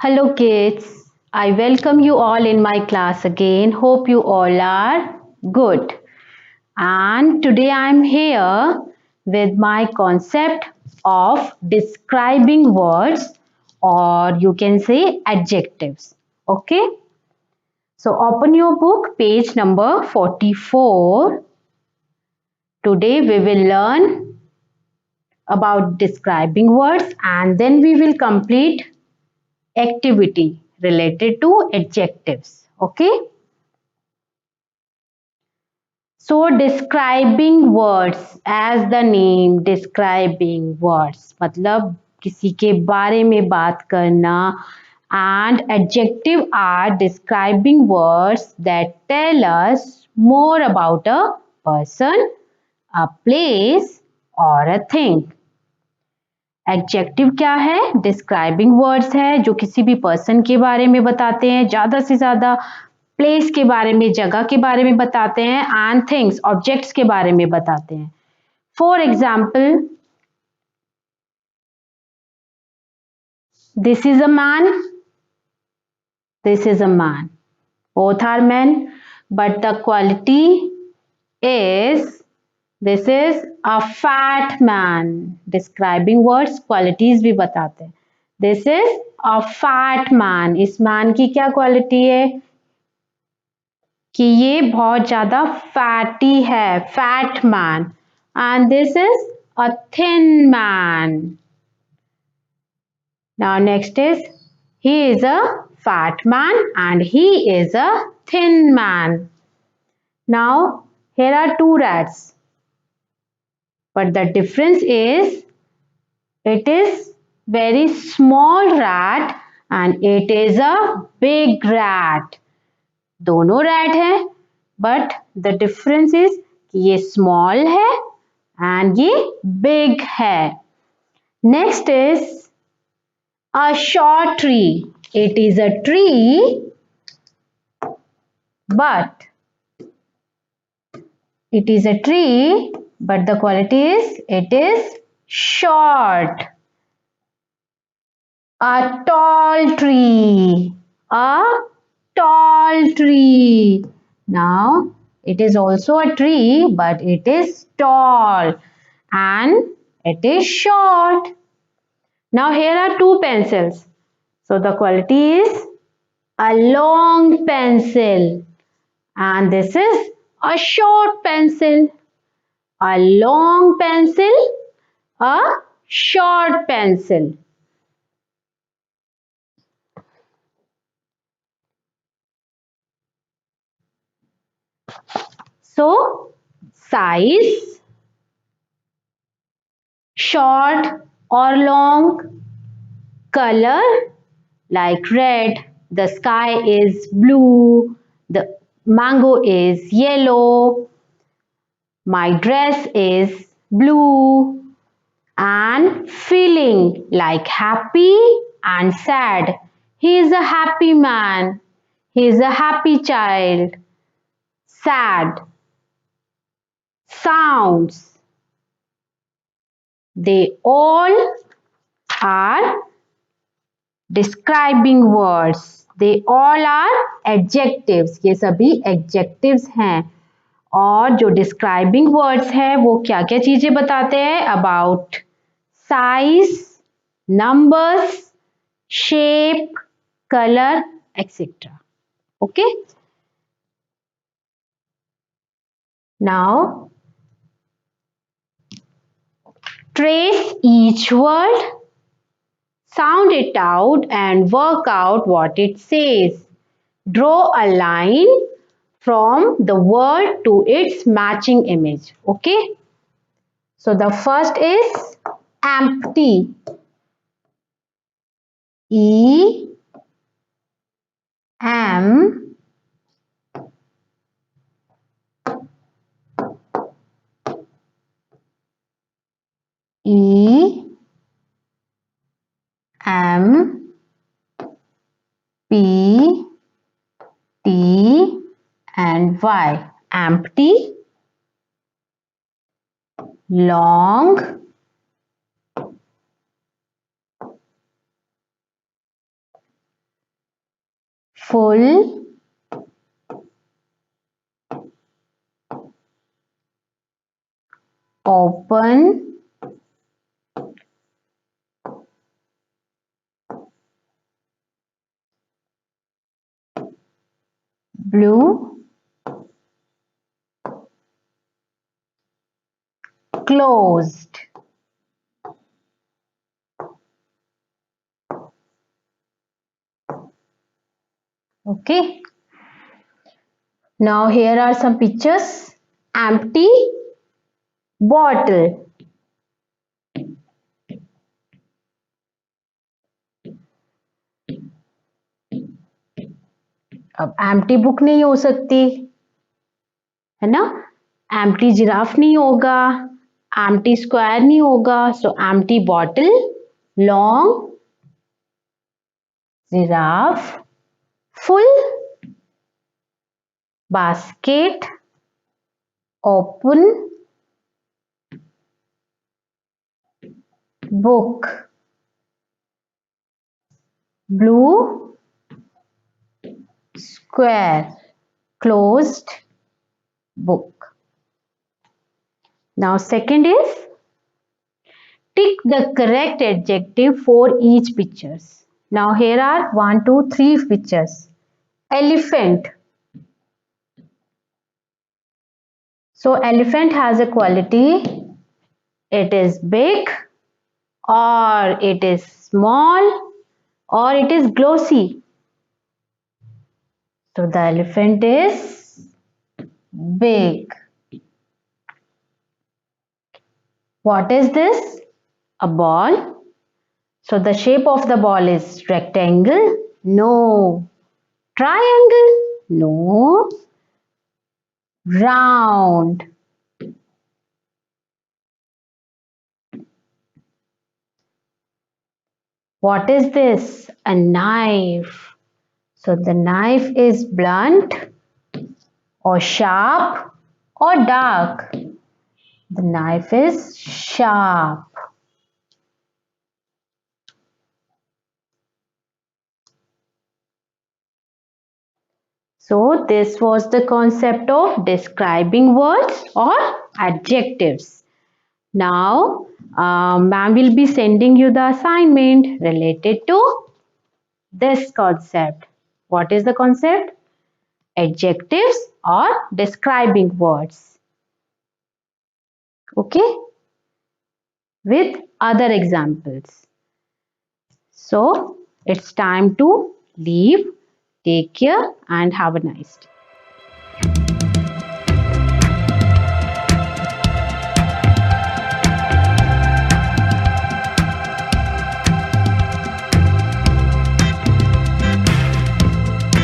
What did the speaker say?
Hello kids, I welcome you all in my class again. Hope you all are good. And today I am here with my concept of describing words, or you can say adjectives. Okay, so open your book, page number 44. Today we will learn about describing words and then we will complete activity related to adjectives. Okay, so describing words, as the name describing words, मतलब किसी के बारे में बात करना. And adjective are describing words that tell us more about a person, a place or a thing. Adjective क्या है? Describing words है जो किसी भी पर्सन के बारे में बताते हैं, ज्यादा से ज्यादा प्लेस के बारे में, जगह के बारे में बताते हैं, एंड थिंग्स, ऑब्जेक्ट्स के बारे में बताते हैं. For example, this is a man, this is a man, both are men, but the quality is this is a fat man. Describing words qualities भी बताते हैं. This is a fat man. इस man की क्या quality है कि ये बहुत ज्यादा fatty है, fat man. And this is a thin man. Now next is he is a fat man and he is a thin man. Now here are two rats. But the difference is it is very small rat and it is a big rat. दोनों rat है but the difference is कि ये small है and ये big है. Next is a short tree. It is a tree but the quality is it is short. A tall tree. A tall tree. Now it is also a tree but it is tall and it is short. Now here are two pencils. So the quality is a long pencil and this is a short pencil. A long pencil, a short pencil. So size, short or long, color like red, the sky is blue, the mango is yellow, my dress is blue, and feeling like happy and sad. He is a happy man. He is a happy child. Sad. Sounds. They all are describing words. They all are adjectives. ये सभी adjectives हैं. और जो describing words है वो क्या क्या चीजें बताते हैं? About size, numbers, shape, color, etc. Okay. Now trace each word, sound it out and work out what it says. Draw a line from the word to its matching image. Okay. So the first is empty. E M E M P T and Y. Empty, long, full, open, blue, closed. Okay. Now here are some pictures. Empty bottle. अब empty book नहीं हो सकती है ना, empty giraffe नहीं होगा, empty square नहीं होगा, so empty bottle, long giraffe, full basket, open book, blue square, closed book. Now second is tick the correct adjective for each pictures. Now here are 1, 2, 3 pictures. Elephant. So elephant has a quality. It is big, or it is small, or it is glossy. So the elephant is big. What is this? A ball. So the shape of the ball is rectangle? No. Triangle? No. Round. What is this? A knife. So the knife is blunt or sharp or dark. The knife is sharp. So this was the concept of describing words or adjectives. Now, ma'am will be sending you the assignment related to this concept. What is the concept? Adjectives or describing words. Okay? With other examples. So, it's time to leave. Take care and have a nice day.